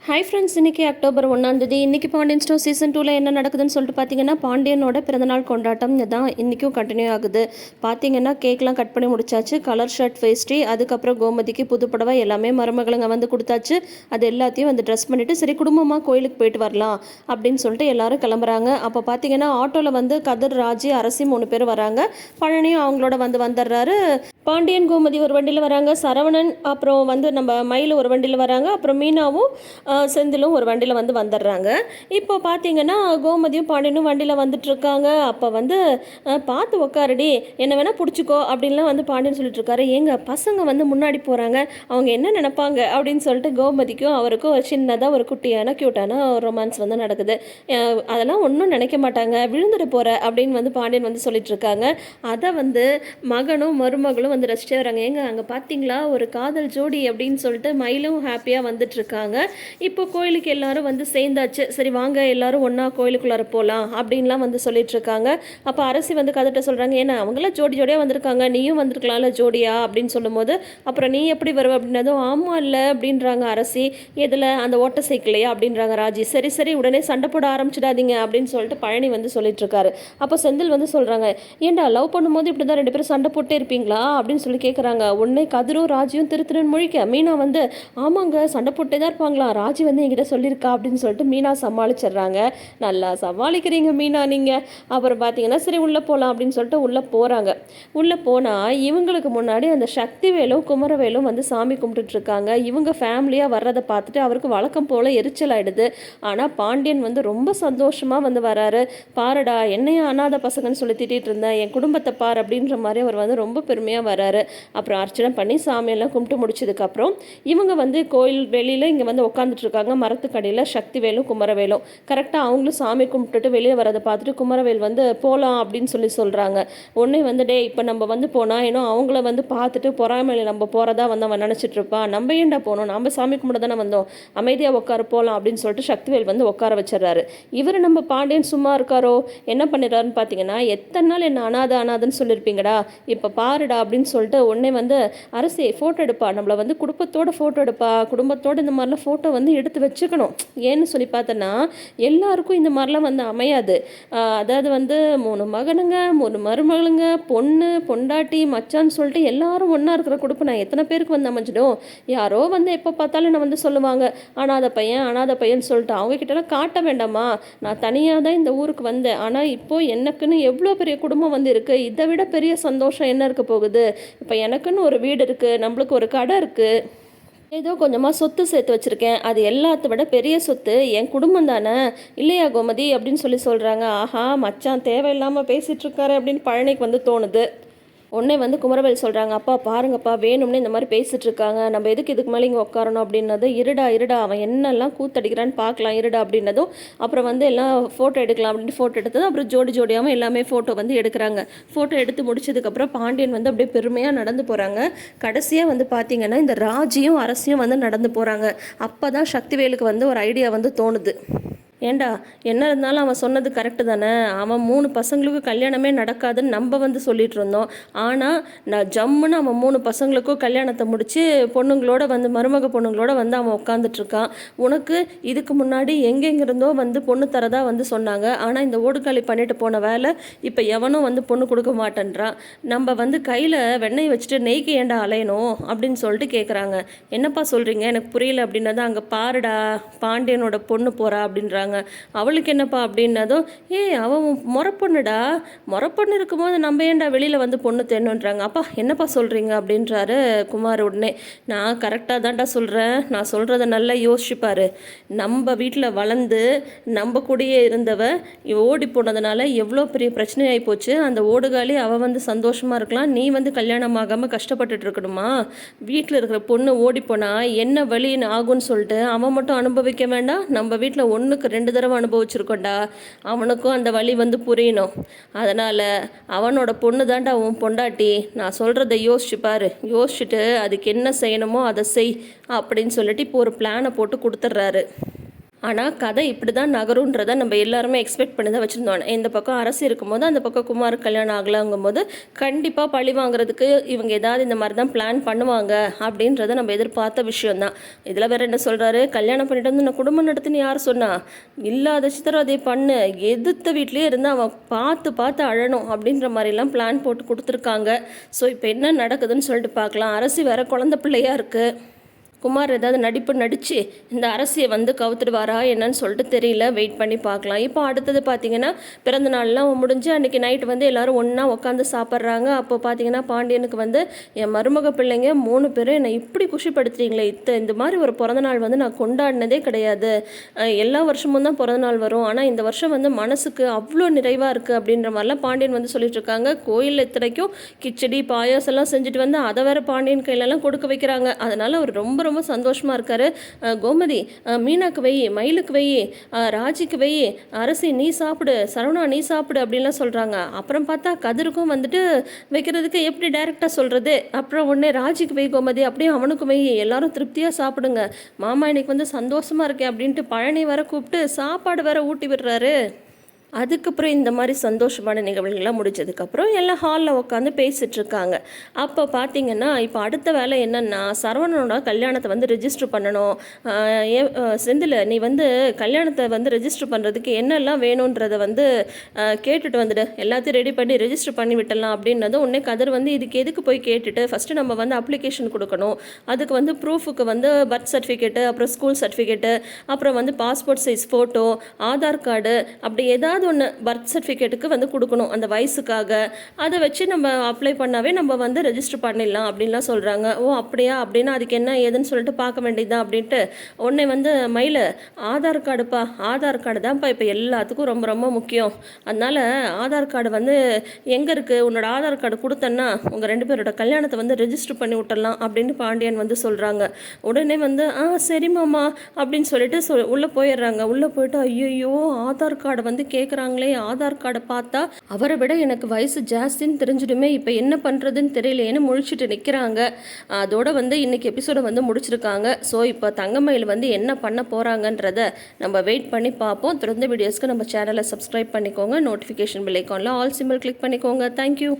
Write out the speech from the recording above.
Hi friends, இன்றைக்கி October 1 இன்றைக்கி Pandian store season 2ல் என்ன நடக்குதுன்னு சொல்லிட்டு பார்த்தீங்கன்னா, பாண்டியனோட பிறந்தநாள் கொண்டாட்டம் தான் இன்றைக்கும் கண்டினியூ ஆகுது. பார்த்தீங்கன்னா கேக்லாம் கட் பண்ணி முடிச்சாச்சு. கலர் ஷர்ட் வேஷ்டி, அதுக்கப்புறம் கோமதிக்கு புதுப்படவை எல்லாமே மருமகளுங்க வந்து கொடுத்தாச்சு. அது எல்லாத்தையும் வந்து ட்ரெஸ் பண்ணிவிட்டு சரி குடும்பமாக கோயிலுக்கு போயிட்டு வரலாம் அப்படின்னு சொல்லிட்டு எல்லாரும் கிளம்புறாங்க. அப்போ பார்த்தீங்கன்னா ஆட்டோவில் வந்து கதிர், ராஜி, அரசி 3 பேர் வராங்க. பழனியும் அவங்களோட வந்து வந்துடுறாரு. பாண்டியன், கோமதி ஒரு வண்டியில் வராங்க. சரவணன் அப்புறம் வந்து நம்ம மயில் ஒரு வண்டியில் வராங்க. அப்புறம் மீனாவும் செந்திலும் ஒரு வண்டியில் வந்து வந்துடுறாங்க. இப்போ பார்த்தீங்கன்னா கோமதியும் பாண்டியனும் வண்டியில் வந்துட்டுருக்காங்க. அப்போ வந்து பார்த்து உக்காரடி, என்ன வேணால் பிடிச்சிக்கோ அப்படின்லாம் வந்து பாண்டியன் சொல்லிட்டு இருக்காரு. எங்கள் பசங்க வந்து முன்னாடி போகிறாங்க, அவங்க என்ன நினைப்பாங்க அப்படின்னு சொல்லிட்டு கோமதிக்கும் அவருக்கும் சின்னதாக ஒரு குட்டியான க்யூட்டான ரொமான்ஸ் வந்து நடக்குது. அதெல்லாம் ஒன்றும் நினைக்க மாட்டாங்க, விழுந்துட்டு போகிற அப்படின்னு வந்து பாண்டியன் வந்து சொல்லிட்டு இருக்காங்க. அதை வந்து மகனும் மருமகளும் வந்து ரசிச்சே வராங்க. ஏங்க அங்கே பார்த்தீங்களா ஒரு காதல் ஜோடி அப்படின்னு சொல்லிட்டு மயிலும் ஹாப்பியாக வந்துட்டு இருக்காங்க. இப்போ கோயிலுக்கு எல்லாரும் வந்து சேர்ந்தாச்சு. சரி வாங்க எல்லாரும் ஒன்றா கோயிலுக்குள்ளார போகலாம் அப்படின்லாம் வந்து சொல்லிட்டு இருக்காங்க. அப்போ அரசி வந்து கதைட்ட சொல்கிறாங்க, ஏன்னா அவங்களாம் ஜோடி ஜோடியாக வந்திருக்காங்க, நீயும் வந்திருக்கலாம்ல ஜோடியா அப்படின்னு சொல்லும்போது, அப்புறம் நீ எப்படி வருவ அப்படின்னதும் ஆமாம் இல்லை அப்படின்றாங்க அரசி. எதில் அந்த ஓட்ட சைக்கிளையா அப்படின்றாங்க ராஜி. சரி சரி உடனே சண்டை போட ஆரம்பிச்சிடாதீங்க அப்படின்னு சொல்லிட்டு பழனி வந்து சொல்லிட்டு இருக்காரு. அப்போ செந்தில் வந்து சொல்கிறாங்க, ஏன்டா லவ் பண்ணும்போது இப்படி தான் 2 பேரும் சண்டை போட்டே இருப்பீங்களா அப்படின்னு சொல்லி கேட்குறாங்க. உடனே கதிரும் ராஜியும் திருத்திருன்னு முழிக்க மீனா வந்து ஆமாங்க சண்டை போட்டே தான் இருப்பாங்களா, ராஜி வந்து என்கிட்ட சொல்லியிருக்கா அப்படின்னு சொல்லிட்டு மீனா சமாளிச்சிடுறாங்க. நல்லா சமாளிக்கிறீங்க மீனா நீங்கள். அப்புறம் பார்த்தீங்கன்னா சரி உள்ளே போகலாம் அப்படின்னு சொல்லிட்டு உள்ளே போகிறாங்க. உள்ளே போனால் இவங்களுக்கு முன்னாடி அந்த சக்திவேலும் குமரவேலும் வந்து சாமி கும்பிட்டுட்ருக்காங்க. இவங்க ஃபேமிலியாக வர்றதை பார்த்துட்டு அவருக்கு வழக்கம் போல் எரிச்சல் ஆகிடுது. ஆனால் பாண்டியன் வந்து ரொம்ப சந்தோஷமாக வந்து வராரு. பாருடா என்னையும் அனாதை பசங்கன்னு சொல்லி திட்டிகிட்டு இருந்தேன், என் குடும்பத்தை பார் அப்படின்ற மாதிரி அவர் வந்து ரொம்ப பெருமையாக வராரு. அப்புறம் அர்ச்சனை பண்ணி சாமியெல்லாம் கும்பிட்டு முடிச்சதுக்கப்புறம் இவங்க வந்து கோயில் வெளியில் இங்கே வந்து உட்காந்துட்ருக்காங்க. மரத்துக்கடியில் சக்திவேலும் குமரவேலும் கரெக்டாக அவங்களும் சாமி கும்பிட்டுட்டு வெளியே வரதை பார்த்துட்டு குமரவேல் வந்து போகலாம் அப்படின்னு சொல்லி சொல்கிறாங்க. ஒன்றே வந்து டே இப்போ நம்ம வந்து போனால் ஏன்னா அவங்கள வந்து பார்த்துட்டு பொறாமையில் நம்ம போகிறதா வந்து அவன் நினச்சிட்டு இருப்பான், நம்ம ஏண்டா போகணும், நம்ம சாமி கும்பிட தானே வந்தோம், அமைதியாக உட்கார போகலாம் அப்படின்னு சொல்லிட்டு சக்திவேல் வந்து உட்கார வச்சிடறாரு. இவர் நம்ம பாண்டியன் சும்மா இருக்காரோ என்ன பண்ணிடுறாருன்னு பார்த்தீங்கன்னா, எத்தனை நாள் என்ன அனாதைன்னு சொல்லியிருப்பீங்கடா, இப்போ பாருடா அப்படின்னு சொல்லிட்டு உடனே வந்து அரசே ஃபோட்டோ எடுப்பா, நம்மளை வந்து குடும்பத்தோட ஃபோட்டோ எடுப்பா, குடும்பத்தோடு இந்த மாதிரிலாம் ஃபோட்டோ வந்து எடுத்து வச்சுக்கணும். ஏன்னு சொல்லி பார்த்தோன்னா எல்லாருக்கும் இந்த மாதிரிலாம் வந்து அமையாது. அதாவது வந்து 3 மகனுங்க 3 மருமகளுங்க பொண்ணு பொண்டாட்டி மச்சான்னு சொல்லிட்டு எல்லாரும் ஒன்றா இருக்கிற குடும்பம் நான் எத்தனை பேருக்கு வந்து அமைஞ்சிடும். யாரோ வந்து எப்போ பார்த்தாலும் நான் வந்து சொல்லுவாங்க அனாதை பையன் சொல்லிட்டு அவங்க கிட்டலாம் காட்ட வேண்டாமா, நான் தனியாக தான் இந்த ஊருக்கு வந்தேன், ஆனால் இப்போது எனக்குன்னு எவ்வளோ பெரிய குடும்பம் வந்து இருக்குது, இதை விட பெரிய சந்தோஷம் என்ன இருக்க போகுது, இப்போ எனக்குன்னு ஒரு வீடு இருக்குது, நம்மளுக்கு ஒரு கடை இருக்குது, ஏதோ கொஞ்சமாக சொத்து சேர்த்து வச்சுருக்கேன், அது எல்லாத்த விட பெரிய சொத்து என் குடும்பம் தானே இல்லையா கோமதி அப்படின்னு சொல்லி சொல்கிறாங்க. ஆஹா மச்சான் தேவையில்லாமல் பேசிகிட்ருக்காரு அப்படின்னு பழனிக்கு வந்து தோணுது. உடனே வந்து குமரவேல் சொல்கிறாங்க, அப்பா பாருங்கப்பா வேணும்னே இந்த மாதிரி பேசிகிட்டு இருக்காங்க, நம்ம எதுக்கு இதுக்கு மேலே இங்கே உட்காரணும் அப்படின்னது. இருடா அவன் என்னெல்லாம் கூத்தடிக்கிறான்னு பார்க்கலாம் இருடா அப்படின்னதும் அப்புறம் வந்து எல்லாம் ஃபோட்டோ எடுக்கலாம் அப்படின்னு ஃபோட்டோ எடுத்தது. அப்புறம் ஜோடியாகவும் எல்லாமே ஃபோட்டோ வந்து எடுக்கிறாங்க. ஃபோட்டோ எடுத்து முடிச்சதுக்கப்புறம் பாண்டியன் வந்து அப்படியே பெருமையாக நடந்து போகிறாங்க. கடைசியாக வந்து பார்த்திங்கன்னா இந்த ராஜியும் அரசியும் வந்து நடந்து போகிறாங்க. அப்போ தான் சக்திவேலுக்கு வந்து ஒரு ஐடியா வந்து தோணுது. ஏண்டா என்ன இருந்தாலும் அவன் சொன்னது கரெக்டு தானே, அவன் 3 பசங்களுக்கு கல்யாணமே நடக்காதுன்னு நம்ம வந்து சொல்லிட்டு இருந்தோம். ஆனால் நான் ஜம்முன்னு அவன் 3 பசங்களுக்கும் கல்யாணத்தை முடித்து பொண்ணுங்களோட வந்து மருமக பொண்ணுங்களோட வந்து அவன் உட்காந்துட்ருக்கான். உனக்கு இதுக்கு முன்னாடி எங்கெங்கிருந்தோ வந்து பொண்ணு தரதா வந்து சொன்னாங்க, ஆனால் இந்த ஓடுகாலி பண்ணிட்டு போன வேலை இப்போ எவனும் வந்து பொண்ணு கொடுக்க மாட்டேன்றான், நம்ம வந்து கையில் வெண்ணெய் வச்சுட்டு நெய்க்கு ஏண்டா அலையணும் அப்படின்னு சொல்லிட்டு கேட்குறாங்க. என்னப்பா சொல்கிறீங்க எனக்கு புரியல அப்படின்னது. அங்கே பாருடா பாண்டியனோட பொண்ணு போகிறா அப்படின்றாங்க. அவளுக்கு என்னப்பா அப்படின்னதும் அவன் முறப்பொண்ணுடா, முறப்பொண்ணு இருக்கும்போது நம்ம ஏன்டா வெளியில் வந்து பொண்ணு தேடணுன்றாங்க. அப்பா என்னப்பா சொல்கிறீங்க அப்படின்றாரு குமார். உடனே நான் கரெக்டாக தான்டா சொல்கிறேன், நான் சொல்கிறத நல்லா யோசிச்சுப்பாரு, நம்ம வீட்டில் வளர்ந்து நம்ம கூடயே இருந்தவ ஓடி போனதுனால எவ்வளோ பெரிய பிரச்சனையாகி போச்சு. அந்த ஓடுகாலி அவள் வந்து சந்தோஷமாக இருக்கலாம், நீ வந்து கல்யாணம் ஆகாமல் கஷ்டப்பட்டுட்டு இருக்கணுமா, வீட்டில் இருக்கிற பொண்ணு ஓடி போனால் என்ன வழின்னு ஆகும்னு சொல்லிட்டு அவன் மட்டும் அனுபவிக்க வேண்டாம், நம்ம வீட்டில் ஒன்றுக்கு 2 தடவை அனுபவிச்சிருக்கோண்டா, அவனுக்கும் அந்த வழி வந்து புரியணும். அதனால் அவனோட பொண்ணு தாண்டா உன் பொண்டாட்டி, நான் சொல்கிறத யோசிச்சுப்பாரு, யோசிச்சுட்டு அதுக்கு என்ன செய்யணுமோ அதை செய் அப்படின்னு சொல்லிட்டு இப்போ ஒரு பிளானை போட்டு கொடுத்துட்றாரு. ஆனால் கதை இப்படி தான் நகருன்றதை நம்ம எல்லாருமே எக்ஸ்பெக்ட் பண்ணி தான் வச்சுருந்தோம். இந்த பக்கம் அரசு இருக்கும்போது அந்த பக்கம் குமார் கல்யாணம் ஆகலாங்கும் போது கண்டிப்பாக பழி வாங்குறதுக்கு இவங்க ஏதாவது இந்த மாதிரி தான் பிளான் பண்ணுவாங்க அப்படின்றத நம்ம எதிர்பார்த்த விஷயந்தான். இதில் வேறு என்ன சொல்கிறாரு, கல்யாணம் பண்ணிட்டு வந்து நான் குடும்பம் நடத்துன்னு யார் சொன்னா, இல்லாத சித்திரவதை பண்ணு, எதிர்த்த வீட்லேயே இருந்து அவன் பார்த்து பார்த்து அழணும் அப்படின்ற மாதிரிலாம் பிளான் போட்டு கொடுத்துருக்காங்க. ஸோ இப்போ என்ன நடக்குதுன்னு சொல்லிட்டு பார்க்கலாம். அரசு வேறு குழந்தை பிள்ளையாக இருக்குது. குமார் ஏதாவது நடிப்பு நடித்து இந்த அரசியை வந்து கவுத்துடுவாரா என்னன்னு சொல்லிட்டு தெரியல. வெயிட் பண்ணி பார்க்கலாம். இப்போ அடுத்தது பார்த்தீங்கன்னா பிறந்த நாள்லாம் முடிஞ்சு அன்றைக்கி நைட்டு வந்து எல்லோரும் ஒன்றா உட்காந்து சாப்பிட்றாங்க. அப்போ பார்த்தீங்கன்னா பாண்டியனுக்கு வந்து என் மருமக பிள்ளைங்க 3 பேரும் என்னை இப்படி குஷிப்படுத்துறீங்களே, இந்த மாதிரி ஒரு பிறந்தநாள் வந்து நான் கொண்டாடினதே கிடையாது. எல்லா வருஷமும் தான் பிறந்தநாள் வரும், ஆனால் இந்த வருஷம் வந்து மனசுக்கு அவ்வளோ நிறைவாக இருக்குது அப்படின்ற மாதிரிலாம் பாண்டியன் வந்து சொல்லிட்டு இருக்காங்க. கோயில் இத்தனைக்கும் கிச்சடி பாயாசம் எல்லாம் செஞ்சுட்டு வந்து அதை வேறு பாண்டியன் கையிலலாம் கொடுக்க வைக்கிறாங்க. அதனால் அவர் ரொம்ப ரொம்ப சந்தோஷமாக இருக்கார். கோமதி மீனாக்கு வை, மயிலுக்கு வை, ராஜிக்கு வை, அரசி நீ சாப்பிடு, சரவணா நீ சாப்பிடு அப்படின்லாம் சொல்கிறாங்க. அப்புறம் பார்த்தா கதிருக்கும் வந்துட்டு வைக்கிறதுக்கு எப்படி டைரெக்டாக சொல்கிறது. அப்புறம் உடனே ராஜிக்கு வை கோமதி, அப்படியே அவனுக்கு வை, எல்லாரும் திருப்தியாக சாப்பிடுங்க, மாமா இன்னைக்கு வந்து சந்தோஷமாக இருக்கேன் அப்படின்ட்டு பழனி வர கூப்பிட்டு சாப்பாடு வேற ஊட்டி விடுறாரு. அதுக்கப்புறம் இந்த மாதிரி சந்தோஷமான நிகழ்வுகள்லாம் முடிஞ்சதுக்கப்புறம் எல்லாம் ஹாலில் உட்காந்து பேசிகிட்டு இருக்காங்க. அப்போ பார்த்தீங்கன்னா இப்போ அடுத்த வேலை என்னென்னா, சரவணனோட கல்யாணத்தை வந்து ரெஜிஸ்டர் பண்ணணும். செந்தில் நீ வந்து கல்யாணத்தை வந்து ரெஜிஸ்டர் பண்ணுறதுக்கு என்னெல்லாம் வேணுன்றதை வந்து கேட்டுட்டு வந்துடு, எல்லாத்தையும் ரெடி பண்ணி ரெஜிஸ்டர் பண்ணி விட்டலாம் அப்படின்னதும் உடனே கதிர் வந்து இதுக்கு எதுக்கு போய் கேட்டுட்டு ஃபஸ்ட்டு நம்ம வந்து அப்ளிகேஷன் கொடுக்கணும், அதுக்கு வந்து ப்ரூஃபுக்கு வந்து பர்த் சர்டிஃபிகேட்டு, அப்புறம் ஸ்கூல் சர்டிஃபிகேட்டு, அப்புறம் வந்து passport size photo, Aadhaar card, அப்படி ஏதாவது ஒன்று பர்த் சர்டிஃபிகேட்டுக்கு வந்து கொடுக்கணும் அந்த வயசுக்காக. அதை வச்சு நம்ம அப்ளை பண்ணாவே நம்ம வந்து ரெஜிஸ்டர் பண்ணிடலாம் அப்படின்லாம் சொல்கிறாங்க. ஓ அப்படியா, அப்படின்னா அதுக்கு என்ன ஏதுன்னு சொல்லிட்டு பார்க்க வேண்டியதுதான் அப்படின்ட்டு உடனே வந்து மயில ஆதார் கார்டுப்பா, ஆதார் கார்டு தான்ப்பா இப்போ எல்லாத்துக்கும் ரொம்ப ரொம்ப முக்கியம், அதனால் ஆதார் கார்டு வந்து எங்கே இருக்குது, உன்னோட ஆதார் கார்டு கொடுத்தன்னா உங்கள் 2 பேரோட கல்யாணத்தை வந்து ரெஜிஸ்டர் பண்ணி விட்டுடலாம் அப்படின்னு பாண்டியன் வந்து சொல்கிறாங்க. உடனே வந்து சரி மாமா அப்படின்னு சொல்லிட்டு உள்ளே போயிடுறாங்க. உள்ளே போயிட்டு ஐயோ ஆதார் கார்டை வந்து கேட்குறாங்களே, ஆதார் கார்டை பார்த்தா அவரை விட எனக்கு வயசு ஜாஸ்தின்னு தெரிஞ்சிடுமே, இப்போ என்ன பண்ணுறதுன்னு தெரியலேன்னு முழிச்சிட்டு நிற்கிறாங்க. அதோட வந்து இன்னைக்கு எபிசோடை வந்து முடிச்சிருக்காங்க. ஸோ இப்போ தங்கமயில் வந்து என்ன பண்ண போகிறாங்கன்றத நம்ம வெயிட் பண்ணி பார்ப்போம். தொடர்ந்து வீடியோஸ்க்கு நம்ம சேனலை சப்ஸ்கிரைப் பண்ணிக்கோங்க, நோட்டிஃபிகேஷன் பெல் ஐக்கானில் ஆல் சிம்பிள் கிளிக் பண்ணிக்கோங்க. தேங்க்யூ.